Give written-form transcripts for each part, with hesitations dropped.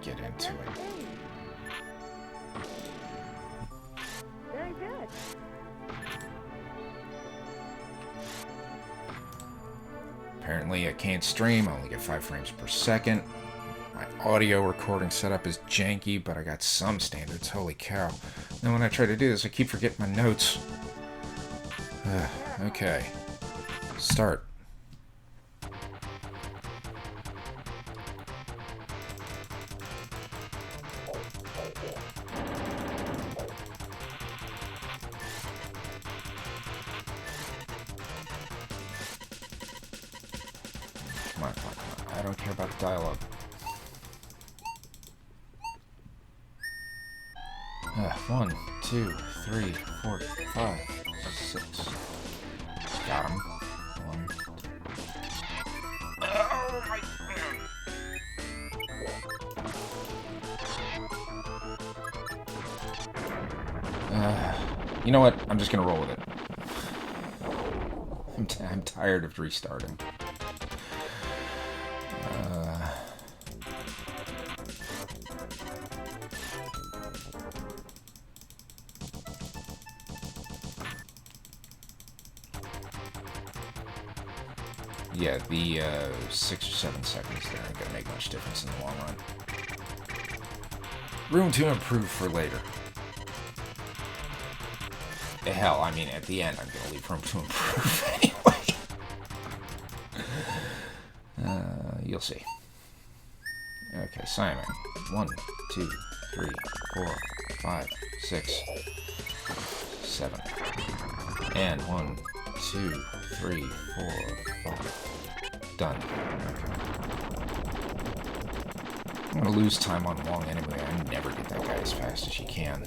get into it. Very good. Apparently I can't stream, I only get 5 frames per second. My audio recording setup is janky, but I got some standards, holy cow. Then when I try to do this, I keep forgetting my notes. Okay. Start. Come on, come on, come on. I don't care about the dialogue. 1, 2, 3, 4, 5, 6. Got him. 1. Oh my. You know what? I'm just gonna roll with it. I'm tired of restarting. Yeah, the 6 or 7 seconds there ain't gonna make much difference in the long run. Room to improve for later. Hell, I mean, at the end, I'm gonna leave room to improve anyway. You'll see. Okay, Simon. 1, 2, 3, 4, 5, 6, 7. And 1, 2, 3, 4, 5. Done. Okay. I'm gonna lose time on Wong anyway. I never get that guy as fast as you can.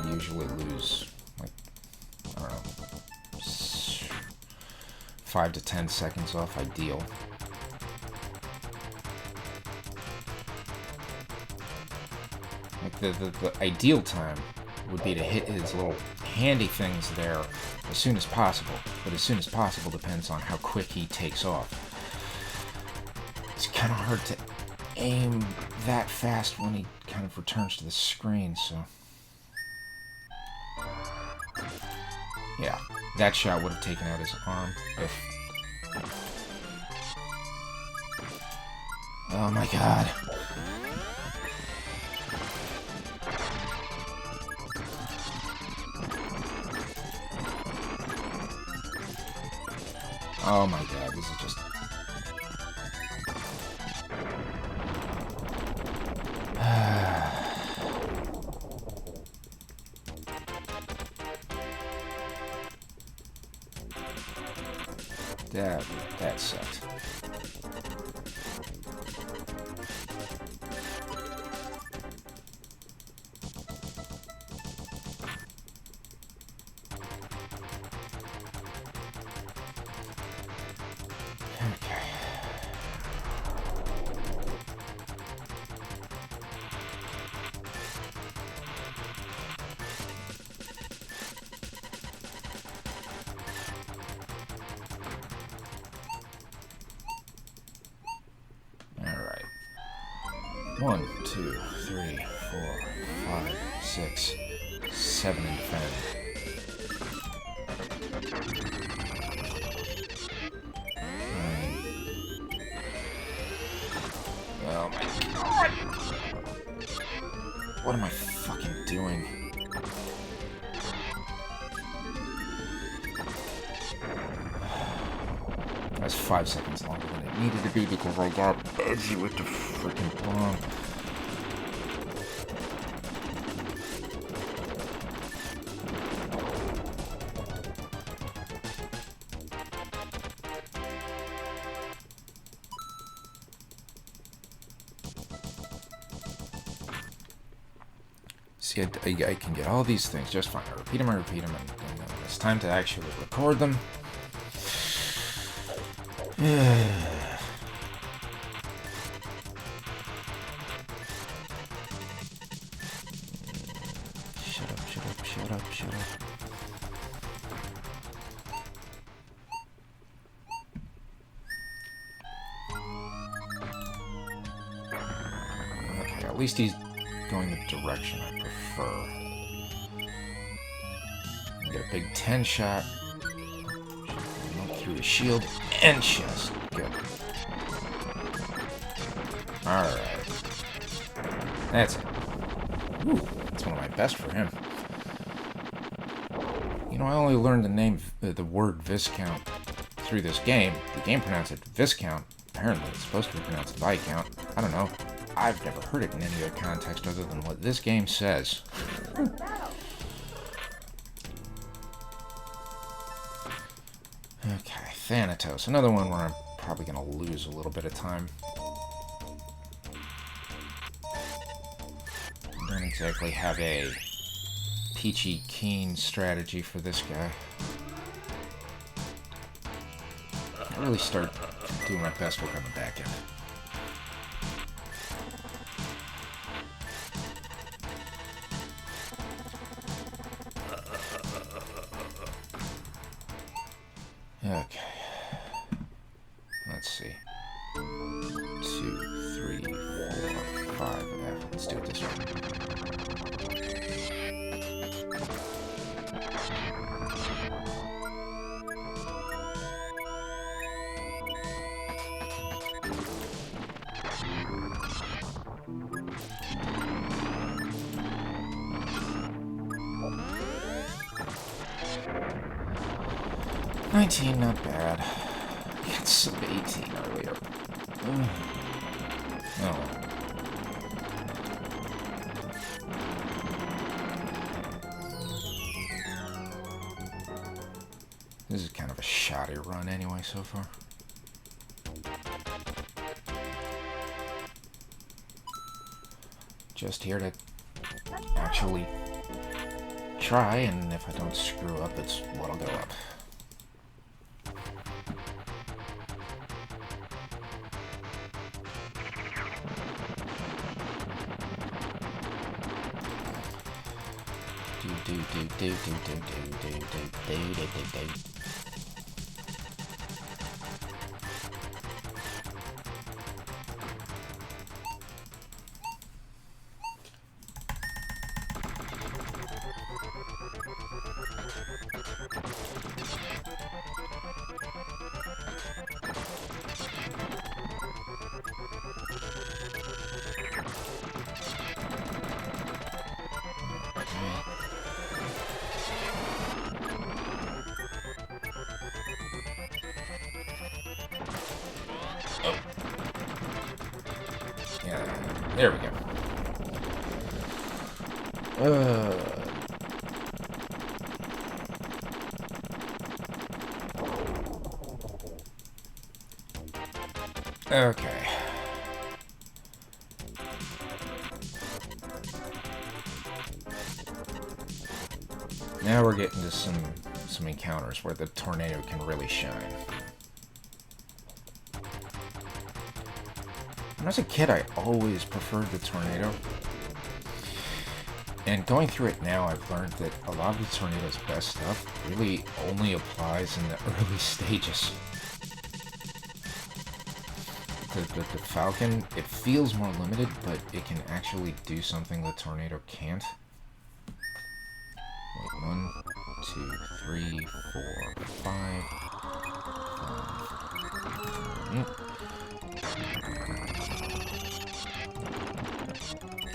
I usually lose, like, I don't know, 5 to 10 seconds off ideal. Like, the ideal time would be to hit his little handy things there as soon as possible. But as soon as possible depends on how quick he takes off. It's kind of hard to aim that fast when he kind of returns to the screen, so... Yeah, that shot would have taken out his arm if... Oh my god. Oh my god, this is just... That sucked. Alright. 1, 2, 3, 4, 5, 6, 7 in defend. Oh my god! What am I fucking doing? That's 5 seconds longer than it needed to be because I got edgy with the freaking bomb. See, I can get all these things just fine. I repeat them, and when it's time to actually record them. Shut up. At least he's going the direction I prefer. Get a big 10 shot. Through his shield and chest. Good. Alright. That's it. Ooh, that's one of my best for him. You know, I only learned the name, the word Viscount through this game. The game pronounced it Viscount. Apparently it's supposed to be pronounced Viscount. I don't know. I've never heard it in any other context other than what this game says. Okay, Thanatos. Another one where I'm probably going to lose a little bit of time. I don't exactly have a peachy keen strategy for this guy. I really start doing my best work on the back end. Okay. Let's see. 2, 3, 4, 5. Yeah, let's do it this way. $19, not bad. It's some 18 earlier. Oh. This is kind of a shoddy run anyway so far. Just here to actually try, and if I don't screw up, it's what'll go up. There we go. Okay. Now we're getting to some encounters where the tornado can really shine. When I was a kid, I always preferred the tornado. And going through it now, I've learned that a lot of the tornado's best stuff really only applies in the early stages. The Falcon, it feels more limited, but it can actually do something the tornado can't. Wait, 1, 2, 3, 4, 5. Yep.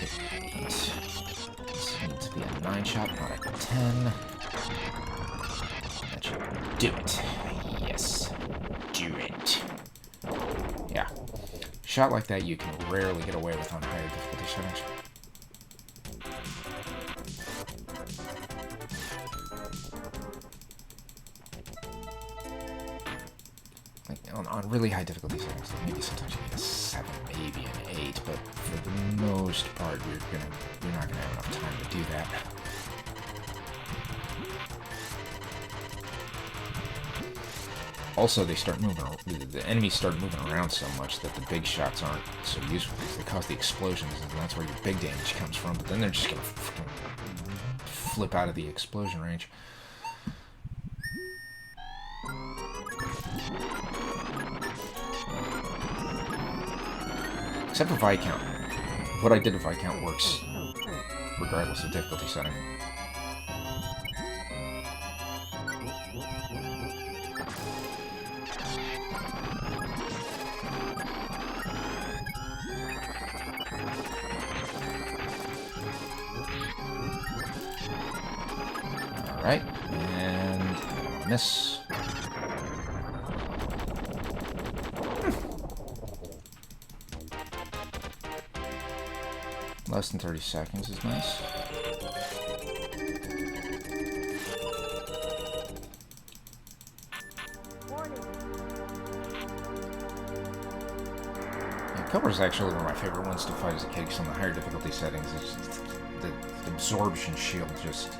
8. This needs to be a 9 shot, not a 10. That should do it. Yes. Do it. Yeah. Shot like that you can rarely get away with on higher difficulty settings. Like on really high difficulty settings, maybe sometimes you get a 7, maybe an 8, but for the most part you're not gonna have enough time to do that. Also, they start moving. The enemies start moving around so much that the big shots aren't so useful because they cause the explosions, and that's where your big damage comes from. But then they're just gonna flip out of the explosion range. Except for Viscount. what I did if I count works regardless of difficulty setting. Alright, and miss. Less than 30 seconds is nice. Cobra is actually one of my favorite ones to fight as a kid because on the higher difficulty settings, it's just, the absorption shield just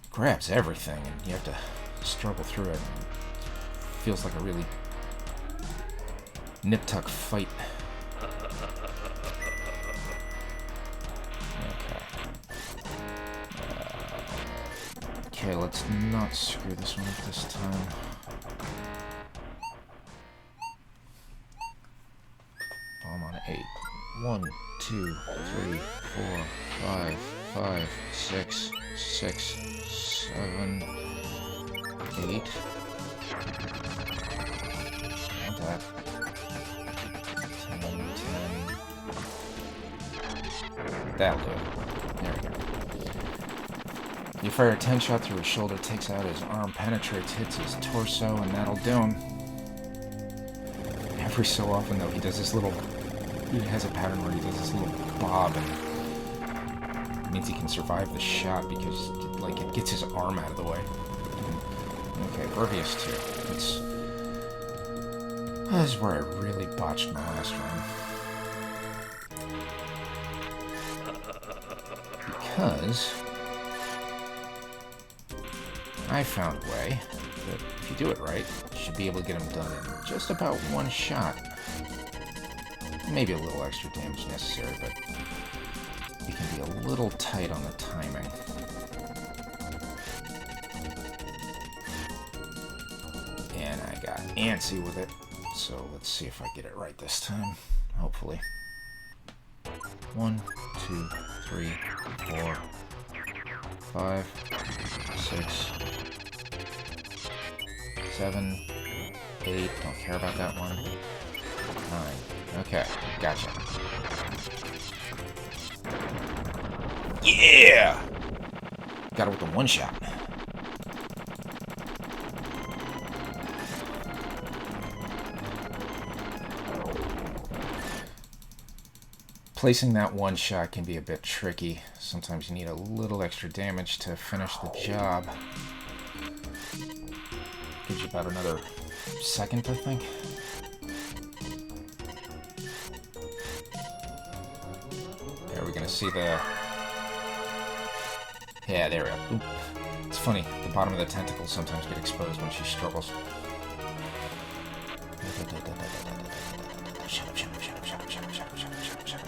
grabs everything and you have to struggle through it. It feels like a really nip-tuck fight. Okay, let's not screw this one up this time. I'm on 8. 1, 2, 3, 4, 5, 5, 6, 6, 7, 8. Not that. 10, 10. That'll do it. There we go. You fire a 10 shot through his shoulder, takes out his arm, penetrates, hits his torso, and that'll do him. Every so often, though, he does this little... He has a pattern where he does this little bob, and it means he can survive the shot because, like, it gets his arm out of the way. Okay, Vervius 2. This is where I really botched my last run. Because I found a way that if you do it right, you should be able to get him done in just about one shot. Maybe a little extra damage necessary, but you can be a little tight on the timing. And I got antsy with it, so let's see if I get it right this time, hopefully. 1, 2, 3, 4, 5, 6, 7, 8, don't care about that one, 9, okay, gotcha. Yeah! Got it with the one shot. Placing that one shot can be a bit tricky. Sometimes you need a little extra damage to finish the job. Gives you about another second, I think. Are we gonna see the... Yeah, there we go. Oop. It's funny, the bottom of the tentacles sometimes get exposed when she struggles. Shut up, shut up, shut up, shut up, shut up, shut up, shut up, shut up, shut up.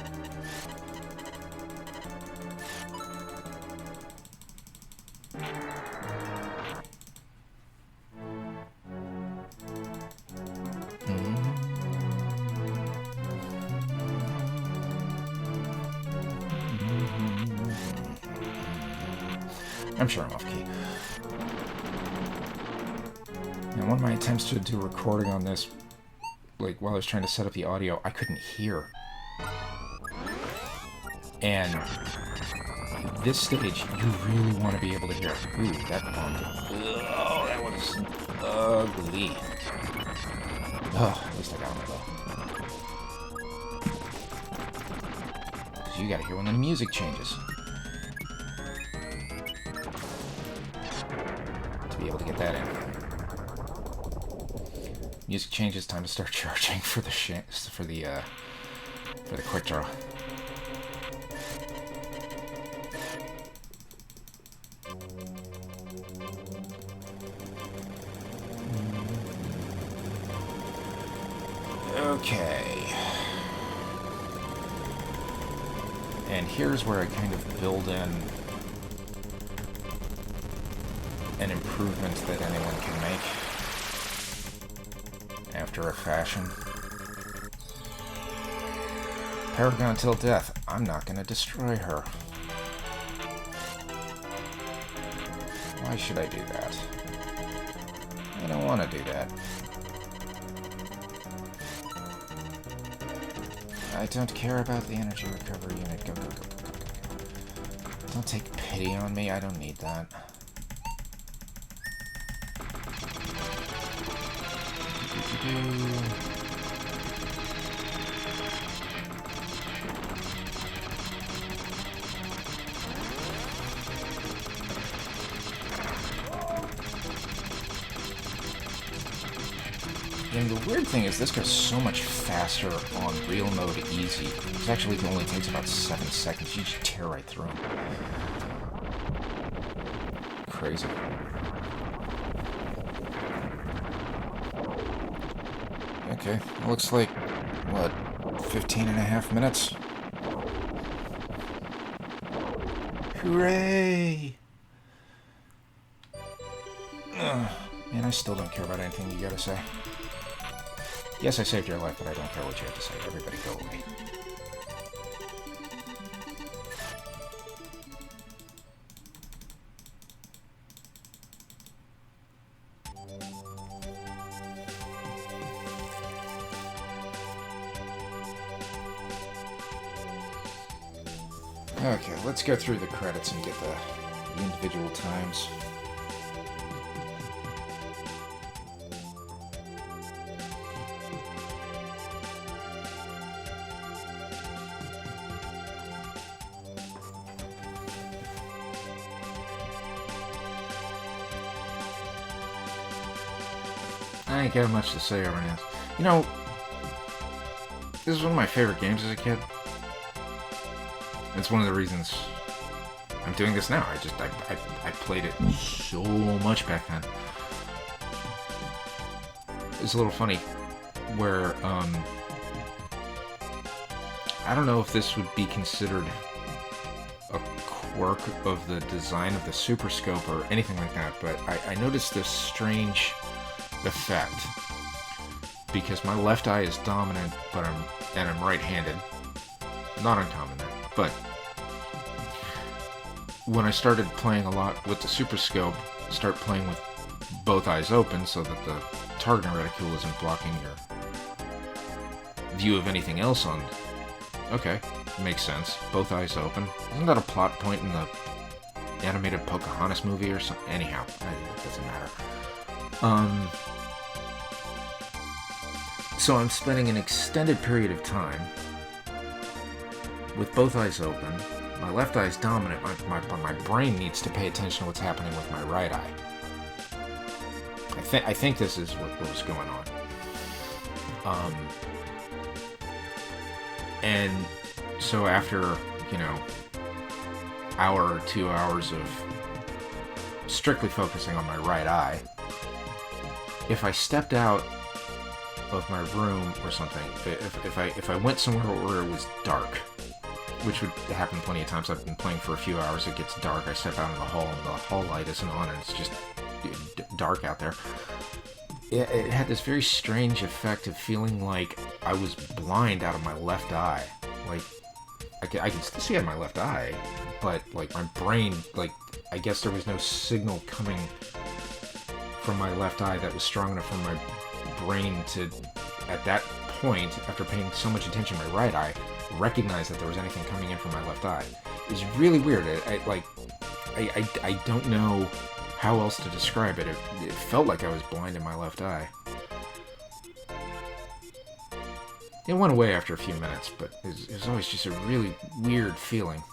I'm sure I'm off key. And one of my attempts to do recording on this, like while I was trying to set up the audio, I couldn't hear. And this stage, you really want to be able to hear. Ooh, that bumped. Oh, that was ugly. Oh, at least I got one though. Because you gotta hear when the music changes. To be able to get that in. Music changes, time to start charging for the quick draw. Okay. And here's where I kind of build in an improvement that anyone can make after a fashion. Paragon till death. I'm not gonna destroy her. Why should I do that? I don't want to do that. I don't care about the energy recovery unit. Go, go, go, go, go, go. Don't take pity on me. I don't need that. And the weird thing is, this goes so much faster on real mode easy. It actually only takes about 7 seconds. You just tear right through them. Crazy. Okay, looks like, what, 15.5 minutes? Hooray! Man, I still don't care about anything you gotta say. Yes, I saved your life, but I don't care what you have to say. Everybody go away. Okay, let's go through the credits and get the individual times. I ain't got much to say over this. You know, this is one of my favorite games as a kid. It's one of the reasons I'm doing this now. I played it so much back then. It's a little funny where, I don't know if this would be considered a quirk of the design of the Super Scope or anything like that, but I noticed this strange effect because my left eye is dominant, but I'm right-handed. Not uncommon there, but when I started playing a lot with the Super Scope, start playing with both eyes open so that the targeting reticule isn't blocking your view of anything else on. Okay, makes sense. Both eyes open. Isn't that a plot point in the animated Pocahontas movie or something? Anyhow, it doesn't matter. So I'm spending an extended period of time with both eyes open. My left eye is dominant, but my brain needs to pay attention to what's happening with my right eye. I think this is what was going on. And so after, hour or 2 hours of strictly focusing on my right eye, if I stepped out of my room or something, if I went somewhere where it was dark, which would happen plenty of times. I've been playing for a few hours, it gets dark, I step out in the hall, and the hall light isn't on, and it's just dark out there. It had this very strange effect of feeling like I was blind out of my left eye. Like, I can still see out of my left eye, but, like, my brain, like, I guess there was no signal coming from my left eye that was strong enough for my brain to, at that point, after paying so much attention to my right eye, recognize that there was anything coming in from my left eye. It's really weird. I don't know how else to describe it. It felt like I was blind in my left eye. It went away after a few minutes, but it was always just a really weird feeling.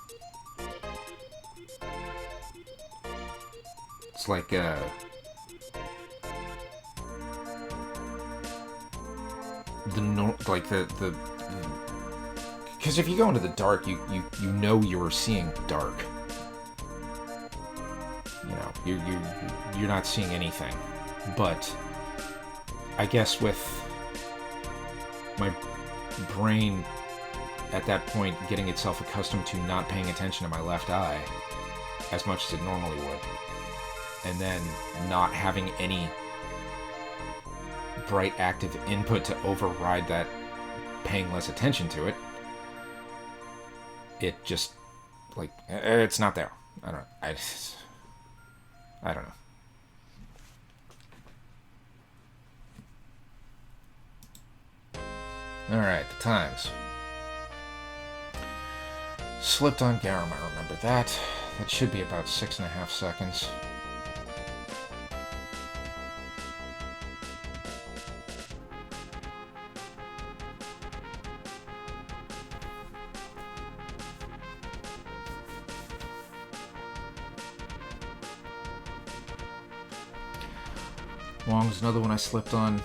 It's like, because if you go into the dark, you know you're seeing dark. You're not seeing anything. But I guess with my brain at that point getting itself accustomed to not paying attention to my left eye as much as it normally would, and then not having any bright active input to override that paying less attention to it, it just, like, it's not there. I don't know. Alright, the times. Slipped on Garum, I remember that. That should be about 6.5 seconds. Long's another one I slipped on.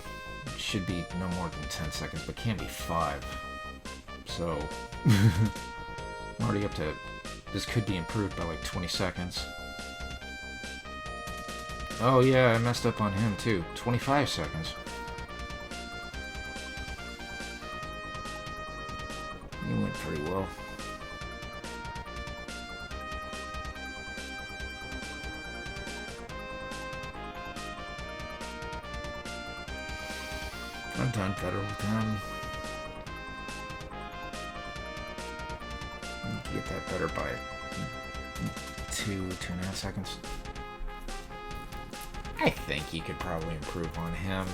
Should be no more than 10 seconds, but can be 5. So, I'm already up to... This could be improved by like 20 seconds. Oh yeah, I messed up on him too. 25 seconds. He went pretty well. I've done better with him. Get that better by 2.5 seconds. I think you could probably improve on him.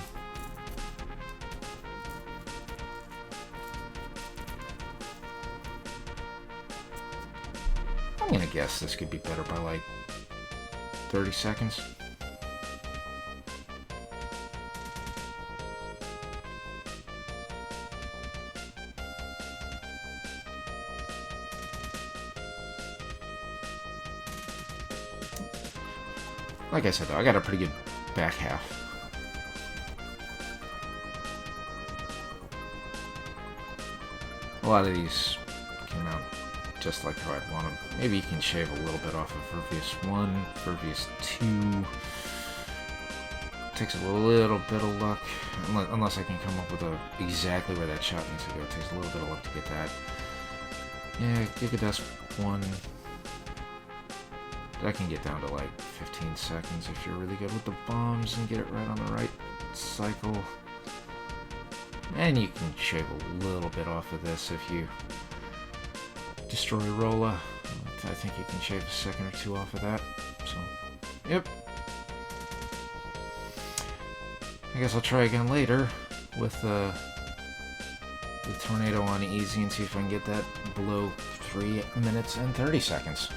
I'm gonna guess this could be better by like 30 seconds. Like I said, though, I got a pretty good back half. A lot of these came out just like how I'd want them. Maybe you can shave a little bit off of Vervius 1, Vervius 2. Takes a little bit of luck, unless I can come up with exactly where that shot needs to go. It takes a little bit of luck to get that. Yeah, Gigadust 1. That can get down to like 15 seconds if you're really good with the bombs and get it right on the right cycle. And you can shave a little bit off of this if you destroy Rolla. I think you can shave a second or two off of that. So, yep. I guess I'll try again later with the Tornado on easy and see if I can get that below 3 minutes and 30 seconds.